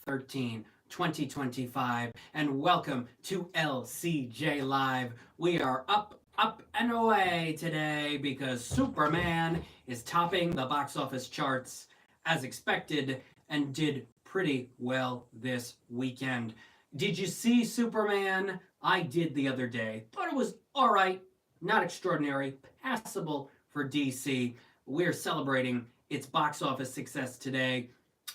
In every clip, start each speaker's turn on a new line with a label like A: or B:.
A: 13, 2025, and welcome to LCJ Live. We are up, and away today because Superman is topping the box office charts as expected and did pretty well this weekend. Did you see Superman? I did the other day. Thought it was alright, not extraordinary, passable for DC. We're celebrating its box office success today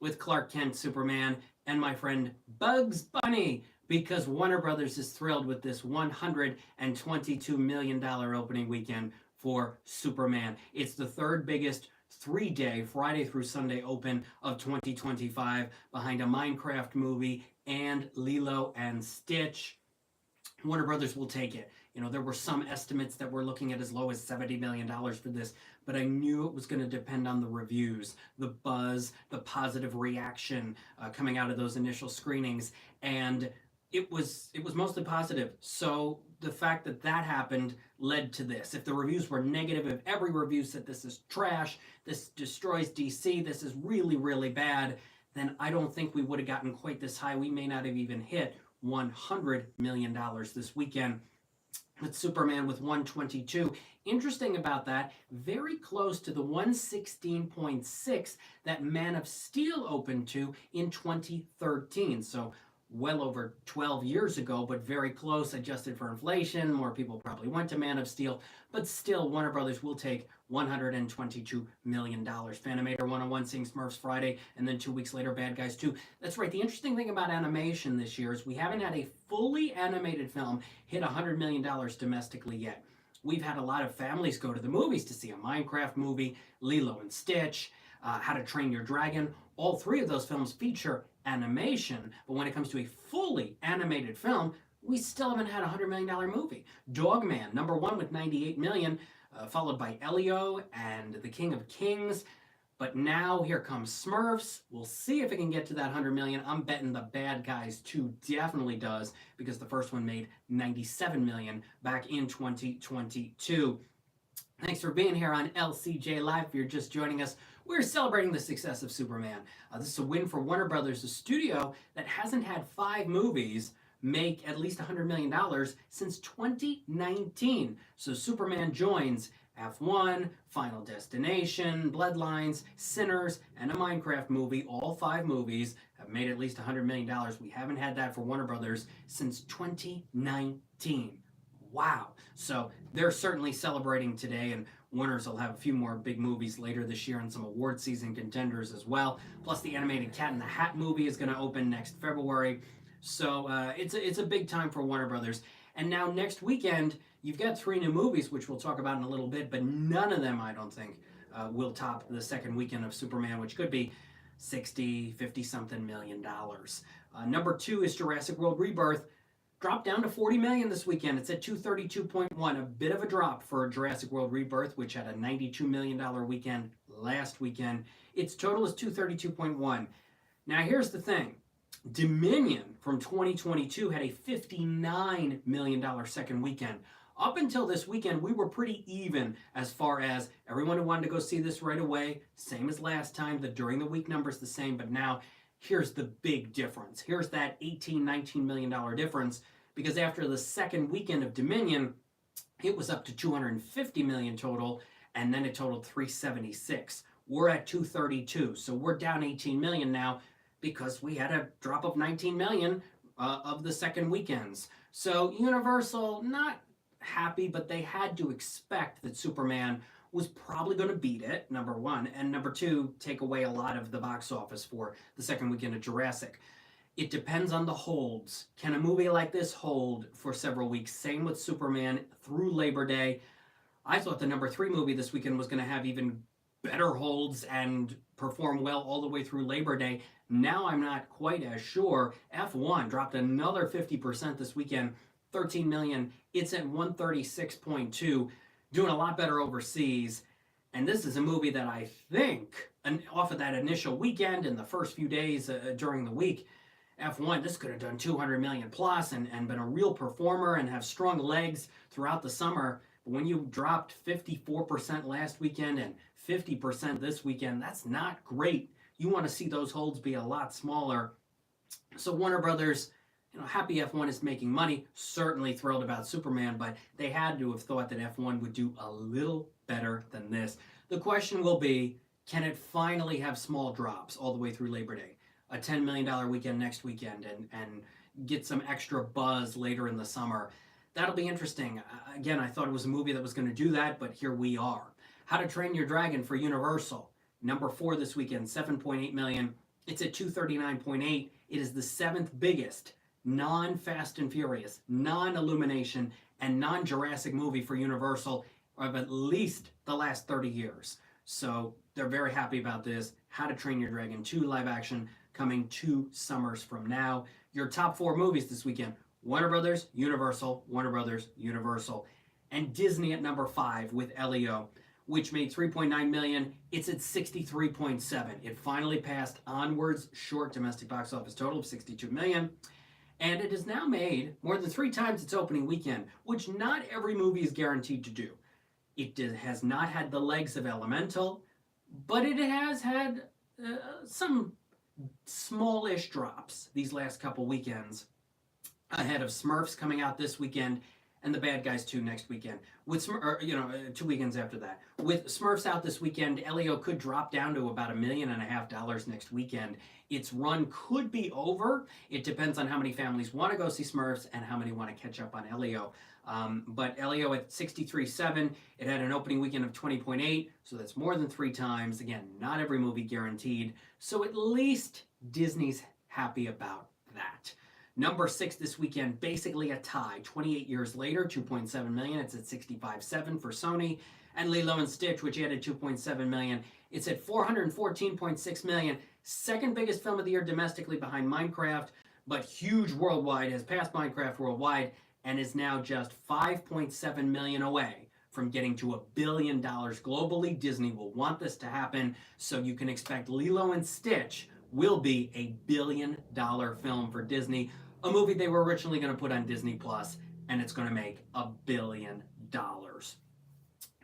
A: with Clark Kent Superman and my friend Bugs Bunny because Warner Brothers is thrilled with this $122 million opening weekend for Superman. It's the third biggest 3-day, Friday through Sunday open of 2025 behind a Minecraft movie and Lilo and Stitch. Warner Brothers will take it. You know, there were some estimates that were looking at as low as $70 million for this, but I knew it was going to depend on the reviews, the buzz, the positive reaction coming out of those initial screenings, and it was mostly positive. So the fact that that happened led to this. If the reviews were negative, if every review said this is trash, this destroys DC, this is really, really bad, then I don't think we would have gotten quite this high. We may not have even hit $100 million this weekend with Superman with 122. Interesting about that, very close to the 116.6 that Man of Steel opened to in 2013. So well over 12 years ago, but very close, adjusted for inflation. More people probably went to Man of Steel, but still Warner Brothers will take $122 million. Fanimator 101 seeing Smurfs Friday, and then 2 weeks later Bad Guys 2. That's right, the interesting thing about animation this year is we haven't had a fully animated film hit $100 million domestically yet. We've had a lot of families go to the movies to see a Minecraft movie, Lilo and Stitch, How to Train Your Dragon. All three of those films feature animation, but when it comes to a fully animated film, we still haven't had a $100 million movie. Dogman, #1 with $98 million, followed by Elio and The King of Kings. But now here comes Smurfs. We'll see if it can get to that $100 million. I'm betting the Bad Guys 2 definitely does, because the first one made $97 million back in 2022. Thanks for being here on LCJ Live. If you're just joining us, we're celebrating the success of Superman. This is a win for Warner Brothers, a studio that hasn't had 5 movies make at least $100 million since 2019. So Superman joins F1, Final Destination, Bloodlines, Sinners, and a Minecraft movie. All 5 movies have made at least $100 million. We haven't had that for Warner Brothers since 2019. Wow. So they're certainly celebrating today, and Warner's will have a few more big movies later this year and some award season contenders as well. Plus the animated Cat in the Hat movie is going to open next February. So it's a big time for Warner Brothers. And now next weekend, you've got 3 new movies, which we'll talk about in a little bit, but none of them, I don't think, will top the second weekend of Superman, which could be 60, 50-something million dollars. #2 is Jurassic World Rebirth. Dropped down to $40 million this weekend. It's at $232.1, a bit of a drop for Jurassic World Rebirth, which had a $92 million weekend last weekend. Its total is $232.1. Now here's the thing. Dominion from 2022 had a $59 million second weekend. Up until this weekend, we were pretty even as far as everyone who wanted to go see this right away, same as last time. The during the week number's the same, but now here's the big difference. Here's that $19 million difference, because after the second weekend of Dominion, it was up to $250 million total, and then it totaled $376. We're at $232, so we're down $18 million now because we had a drop of $19 million of the second weekends. So Universal, not happy, but they had to expect that Superman was probably going to beat it, #1, and #2, take away a lot of the box office for the second weekend of Jurassic. It depends on the holds. Can a movie like this hold for several weeks? Same with Superman through Labor Day. I thought the #3 movie this weekend was going to have even better holds and perform well all the way through Labor Day. Now I'm not quite as sure. F1 dropped another 50% this weekend, $13 million. It's at 136.2. Doing a lot better overseas. And this is a movie that I think, off of that initial weekend and the first few days during the week, F1, this could have done 200 million plus and been a real performer and have strong legs throughout the summer. But when you dropped 54% last weekend and 50% this weekend, that's not great. You want to see those holds be a lot smaller. So Warner Brothers, happy F1 is making money, certainly thrilled about Superman, but they had to have thought that F1 would do a little better than this. The question will be, can it finally have small drops all the way through Labor Day? A $10 million weekend next weekend and get some extra buzz later in the summer. That'll be interesting. Again, I thought it was a movie that was going to do that, but here we are. How to Train Your Dragon for Universal. Number 4 this weekend, 7.8 million. It's at 239.8. It is the 7th biggest non-Fast and Furious, non-Illumination, and non-Jurassic movie for Universal of at least the last 30 years. So they're very happy about this. How to Train Your Dragon 2 live action coming 2 summers from now. Your top 4 movies this weekend: Warner Brothers, Universal, Warner Brothers, Universal, and Disney at number 5 with Elio, which made 3.9 million. It's at 63.7. It finally passed Onward's short domestic box office total of 62 million. And it has now made more than 3 times its opening weekend, which not every movie is guaranteed to do. It has not had the legs of Elemental, but it has had some smallish drops these last couple weekends, ahead of Smurfs coming out this weekend and The Bad Guys 2 next weekend. With 2 weekends after that. With Smurfs out this weekend, Elio could drop down to about $1.5 million next weekend. Its run could be over. It depends on how many families want to go see Smurfs and how many want to catch up on Elio. But Elio at 63.7, it had an opening weekend of 20.8, so that's more than 3 times. Again, not every movie guaranteed, so at least Disney's happy about that. Number 6 this weekend, basically a tie. 28 years later, 2.7 million. It's at 65.7 for Sony. And Lilo and Stitch, which added 2.7 million. It's at 414.6 million. Second biggest film of the year domestically behind Minecraft, but huge worldwide, has passed Minecraft worldwide, and is now just 5.7 million away from getting to $1 billion globally. Disney will want this to happen, so you can expect Lilo and Stitch will be a $1 billion film for Disney. A movie they were originally going to put on Disney Plus, and it's going to make $1 billion.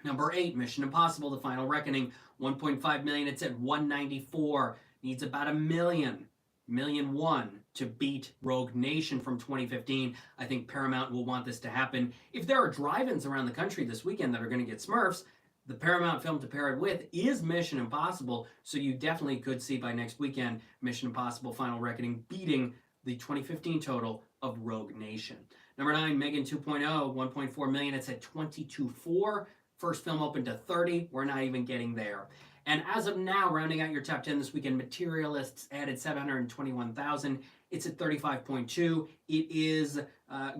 A: Number 8, Mission Impossible: The Final Reckoning, 1.5 million. It's at 194. Needs about $1 million, $1,000,001 to beat Rogue Nation from 2015. I think Paramount will want this to happen. If there are drive-ins around the country this weekend that are going to get Smurfs, the Paramount film to pair it with is Mission Impossible, so you definitely could see by next weekend Mission Impossible: Final Reckoning beating the 2015 total of Rogue Nation. Number 9, Megan 2.0, 1.4 million. It's at 22.4. First film opened to 30. We're not even getting there. And as of now, rounding out your top 10 this weekend, Materialists added 721,000. It's at 35.2. It is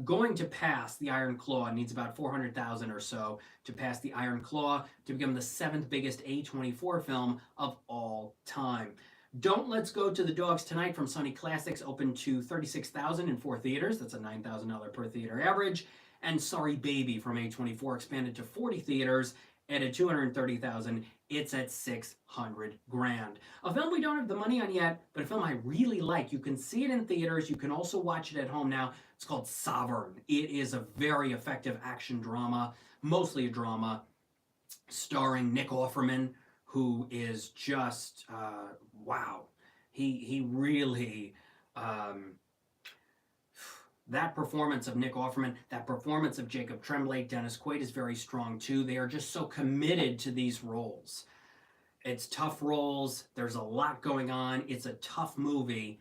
A: going to pass the Iron Claw. It needs about 400,000 or so to pass the Iron Claw to become the 7th biggest A24 film of all time. Don't Let's Go to the Dogs Tonight from Sony Classics opened to 36,000 in 4 theaters. That's a $9,000 per theater average. And Sorry Baby from A24 expanded to 40 theaters, added 230,000. It's at 600 grand. A film we don't have the money on yet, but a film I really like. You can see it in theaters. You can also watch it at home now. It's called Sovereign. It is a very effective action drama, mostly a drama, starring Nick Offerman, who is just, wow. He really, that performance of Nick Offerman, that performance of Jacob Tremblay, Dennis Quaid is very strong too. They are just so committed to these roles. It's tough roles. There's a lot going on. It's a tough movie,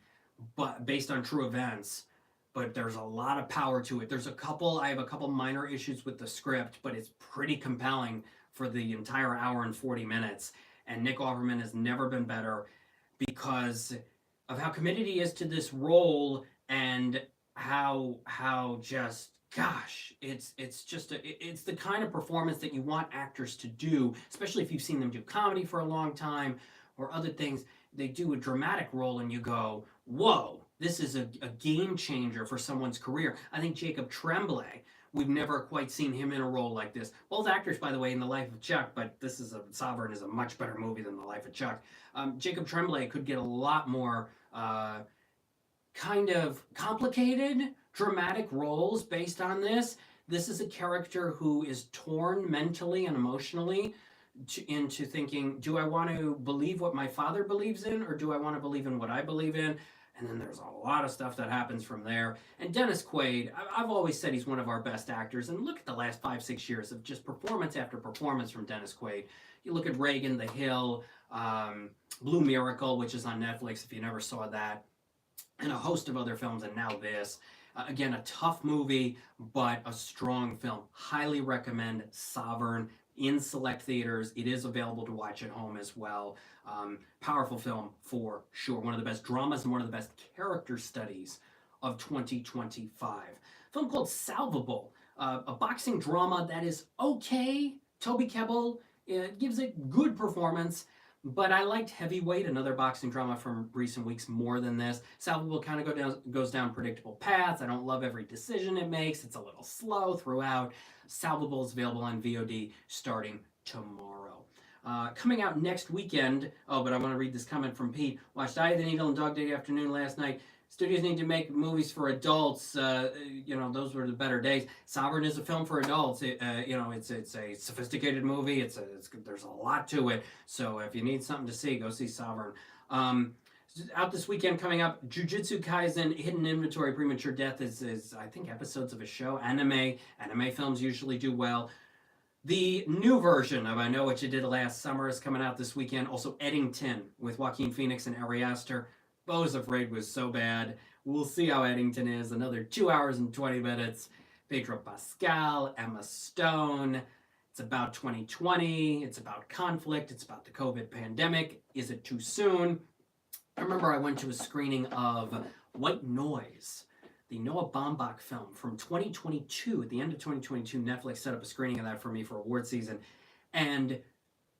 A: but based on true events, but there's a lot of power to it. I have a couple minor issues with the script, but it's pretty compelling for the entire hour and 40 minutes. And Nick Offerman has never been better because of how committed he is to this role, and how just, gosh, it's the kind of performance that you want actors to do, especially if you've seen them do comedy for a long time or other things. They do a dramatic role and you go, whoa, this is a game changer for someone's career. I think Jacob Tremblay, we've never quite seen him in a role like this. Both actors, by the way, in The Life of Chuck, but Sovereign is a much better movie than The Life of Chuck. Jacob Tremblay could get a lot more kind of complicated, dramatic roles based on this. This is a character who is torn mentally and emotionally into thinking, do I want to believe what my father believes in, or do I want to believe in what I believe in? and then there's a lot of stuff that happens from there. And Dennis Quaid, I've always said he's one of our best actors, and look at the last 5-6 years of just performance after performance from Dennis Quaid. You look at Reagan, The Hill, Blue Miracle, which is on Netflix if you never saw that, and a host of other films, and now this. Again, a tough movie, but a strong film. Highly recommend Sovereign in select theaters. It is available to watch at home as well. Powerful film for sure. One of the best dramas and one of the best character studies of 2025. Film called Salvable, a boxing drama that is okay. Toby Kebbell gives a good performance. But I liked Heavyweight, another boxing drama from recent weeks, more than this. Salvable kind of goes down predictable paths. I don't love every decision it makes. It's a little slow throughout. Salvable is available on VOD starting tomorrow. Coming out next weekend, but I want to read this comment from Pete. Watched Eye of the Needle and Dog Day Afternoon last night. Studios need to make movies for adults. Those were the better days. Sovereign is a film for adults. It's a sophisticated movie. There's a lot to it. So if you need something to see, go see Sovereign. Out this weekend coming up, Jujutsu Kaisen Hidden Inventory Premature Death is I think episodes of a show. Anime films usually do well. The new version of I Know What You Did Last Summer is coming out this weekend. Also Eddington with Joaquin Phoenix and Ari Aster. Beau was Afraid was so bad. We'll see how Eddington is. Another 2 hours and 20 minutes. Pedro Pascal, Emma Stone. It's about 2020. It's about conflict. It's about the COVID pandemic. Is it too soon? I remember I went to a screening of White Noise, the Noah Baumbach film from 2022. At the end of 2022, Netflix set up a screening of that for me for award season. And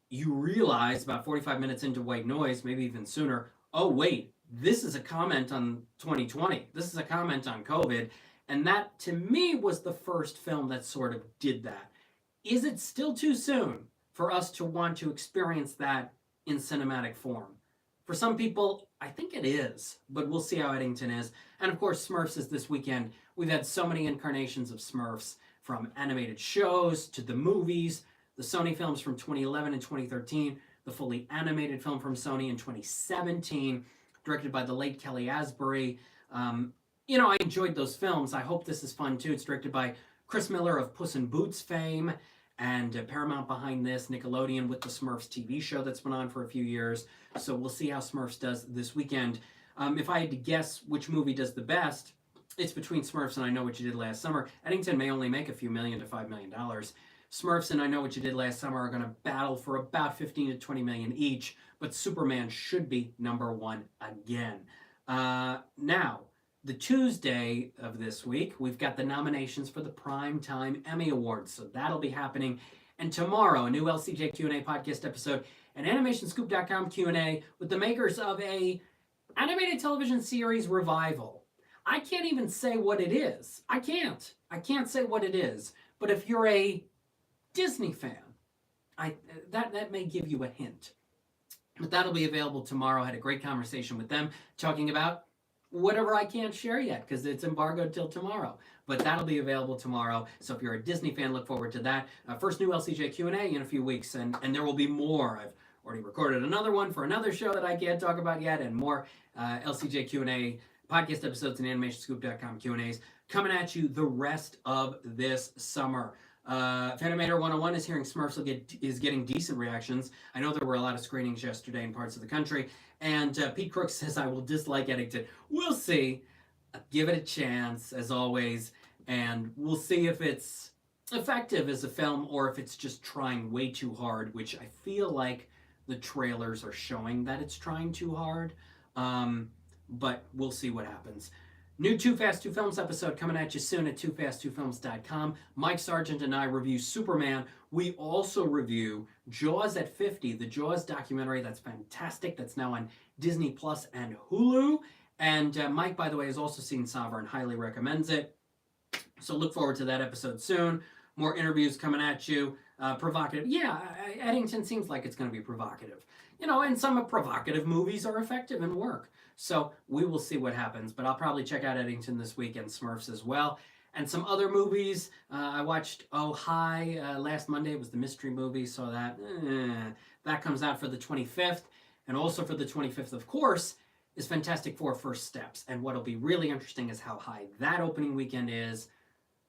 A: you realize about 45 minutes into White Noise, maybe even sooner, oh, wait, this is a comment on 2020. This is a comment on COVID. And that, to me, was the first film that sort of did that. Is it still too soon for us to want to experience that in cinematic form? For some people, I think it is, but we'll see how Eddington is. And of course, Smurfs is this weekend. We've had so many incarnations of Smurfs, from animated shows to the movies, the Sony films from 2011 and 2013, the fully animated film from Sony in 2017, directed by the late Kelly Asbury. I enjoyed those films. I hope this is fun too. It's directed by Chris Miller of Puss in Boots fame, and Paramount behind this, Nickelodeon with the Smurfs TV show that's been on for a few years. So we'll see how Smurfs does this weekend. If I had to guess which movie does the best, it's between Smurfs and I Know What You Did Last Summer. Eddington may only make a few million to $5 million. Smurfs and I Know What You Did Last Summer are going to battle for about 15 to 20 million each, but Superman should be number one again. Now, the Tuesday of this week, we've got the nominations for the Primetime Emmy Awards, so that'll be happening. And tomorrow, a new LCJ Q&A podcast episode, an AnimationScoop.com Q&A with the makers of a animated television series revival. I can't even say what it is. I can't say what it is. But if you're a Disney fan, that may give you a hint. But that'll be available tomorrow. I had a great conversation with them talking about whatever I can't share yet because it's embargoed till tomorrow. But that'll be available tomorrow. So if you're a Disney fan, look forward to that. First new LCJ Q&A in a few weeks, and there will be more. I've already recorded another one for another show that I can't talk about yet, and more LCJ Q&A podcast episodes and AnimationScoop.com Q&As coming at you the rest of this summer. Fanimator 101 is hearing Smurfs is getting decent reactions. I know there were a lot of screenings yesterday in parts of the country. And Pete Crooks says, I will dislike Eddington. We'll see. Give it a chance, as always. And we'll see if it's effective as a film or if it's just trying way too hard, which I feel like the trailers are showing that it's trying too hard. But we'll see what happens. New Too Fast 2 Films episode coming at you soon at toofast2films.com. Mike Sargent and I review Superman. We also review Jaws at 50, the Jaws documentary that's fantastic. That's now on Disney Plus and Hulu. And Mike, by the way, has also seen Sovereign, highly recommends it. So look forward to that episode soon. More interviews coming at you. Provocative. Yeah, Eddington seems like it's going to be provocative. And some provocative movies are effective and work. So we will see what happens. But I'll probably check out Eddington this week and Smurfs as well. And some other movies. I watched Oh Hi last Monday. It was the mystery movie. Saw that. That comes out for the 25th. And also for the 25th, of course, is Fantastic Four First Steps. And what'll be really interesting is how high that opening weekend is.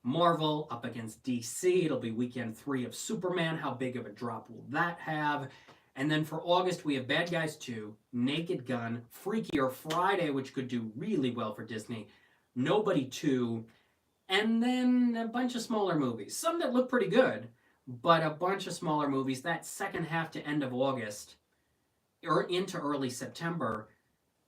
A: Marvel up against DC. It'll be weekend 3 of Superman. How big of a drop will that have? And then for August, we have Bad Guys 2, Naked Gun, Freakier Friday, which could do really well for Disney, Nobody 2, and then a bunch of smaller movies. Some that look pretty good, but a bunch of smaller movies. That second half to end of August or into early September.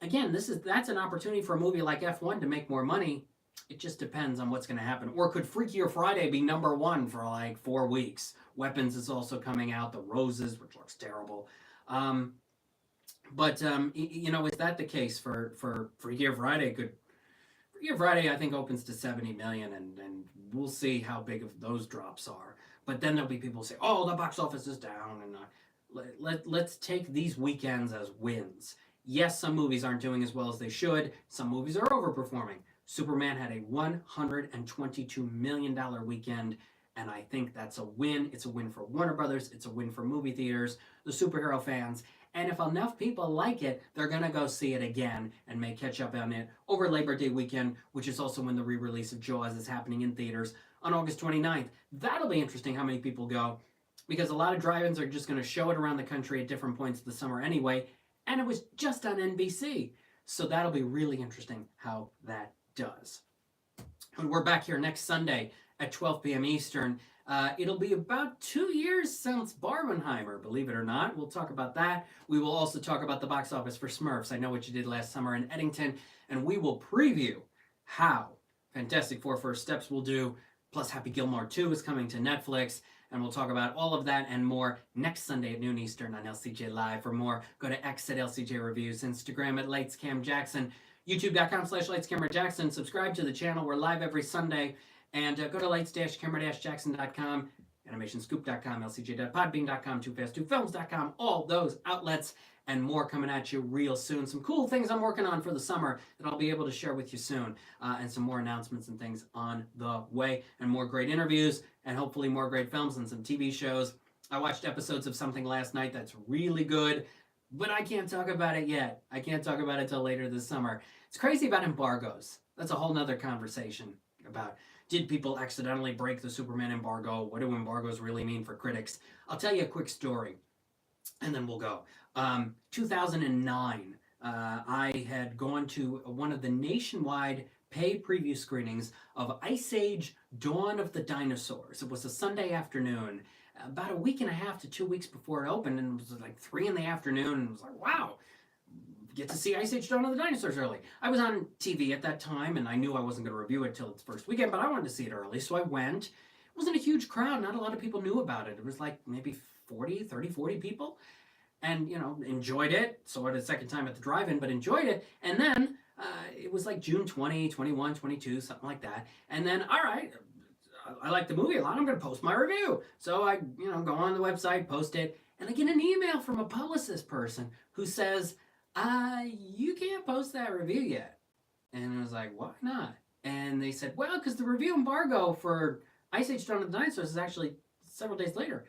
A: Again, that's an opportunity for a movie like F1 to make more money. It just depends on what's going to happen. Or could Freakier Friday be #1 for like 4 weeks? Weapons is also coming out. The Roses, which looks terrible. But is that the case for Freakier Friday? Freakier Friday, I think, opens to 70 million, and we'll see how big of those drops are. But then there'll be people who say, oh, the box office is down. And let's take these weekends as wins. Yes, some movies aren't doing as well as they should. Some movies are overperforming. Superman had a $122 million weekend, and I think that's a win. It's a win for Warner Brothers. It's a win for movie theaters, the superhero fans. And if enough people like it, they're going to go see it again and may catch up on it over Labor Day weekend, which is also when the re-release of Jaws is happening in theaters on August 29th. That'll be interesting how many people go, because a lot of drive-ins are just going to show it around the country at different points of the summer anyway, and it was just on NBC. So that'll be really interesting how that does. And we're back here next Sunday at 12 p.m. Eastern. It'll be about 2 years since Barbenheimer, believe it or not. We'll talk about that. We will also talk about the box office for Smurfs. I Know What You Did Last Summer in Eddington, and we will preview how Fantastic Four First Steps will do. Plus, Happy Gilmore 2 is coming to Netflix, and we'll talk about all of that and more next Sunday at noon Eastern on LCJ Live. For more, go to X at LCJ Reviews, Instagram at LightsCamJackson, YouTube.com/LightsCameraJackson. Subscribe to the channel. We're live every Sunday. And go to lights-camera-jackson.com, animationscoop.com, lcj.podbean.com, toofast2films.com, all those outlets and more coming at you real soon. Some cool things I'm working on for the summer that I'll be able to share with you soon, and some more announcements and things on the way, and more great interviews, and hopefully more great films and some TV shows. I watched episodes of something last night that's really good, but I can't talk about it yet. I can't talk about it till later this summer. It's crazy about embargoes. That's a whole nother conversation about, did people accidentally break the Superman embargo? What do embargoes really mean for critics? I'll tell you a quick story, and then we'll go. 2009, I had gone to one of the nationwide pay preview screenings of Ice Age: Dawn of the Dinosaurs. It was a Sunday afternoon, about a week and a half to 2 weeks before it opened, and it was like 3 in the afternoon, and it was like, wow, get to see Ice Age: Dawn of the Dinosaurs early. I was on TV at that time, and I knew I wasn't going to review it till its first weekend, but I wanted to see it early, so I went. It wasn't a huge crowd. Not a lot of people knew about it. It was like maybe 40 people, and, enjoyed it. Saw it a second time at the drive-in, but enjoyed it. And then it was like June 20, 21, 22, something like that. And then, all right, I like the movie a lot. I'm going to post my review. So I, go on the website, post it, and I get an email from a publicist person who says, you can't post that review yet. And I was like, why not? And they said, well, because the review embargo for Ice Age: Dawn of the Dinosaurs is actually several days later.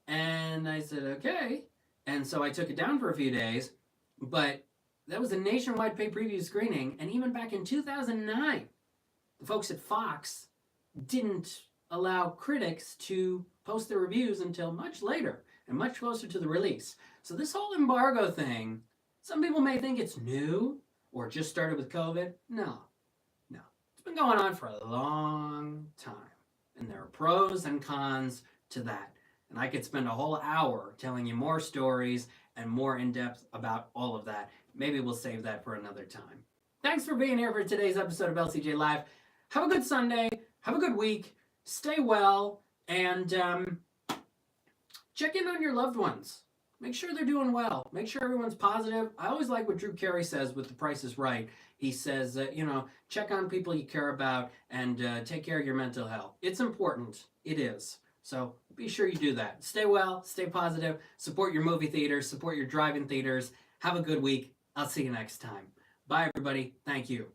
A: And I said, okay. And so I took it down for a few days, but that was a nationwide pay preview screening. And even back in 2009, the folks at Fox didn't allow critics to post their reviews until much later and much closer to the release. So this whole embargo thing, some people may think it's new or just started with COVID. No. It's been going on for a long time. And there are pros and cons to that. And I could spend a whole hour telling you more stories and more in-depth about all of that. Maybe we'll save that for another time. Thanks for being here for today's episode of LCJ Live. Have a good Sunday. Have a good week. Stay well. And check in on your loved ones. Make sure they're doing well. Make sure everyone's positive. I always like what Drew Carey says with The Price is Right. He says, check on people you care about and take care of your mental health. It's important. It is. So be sure you do that. Stay well. Stay positive. Support your movie theaters. Support your drive-in theaters. Have a good week. I'll see you next time. Bye, everybody. Thank you.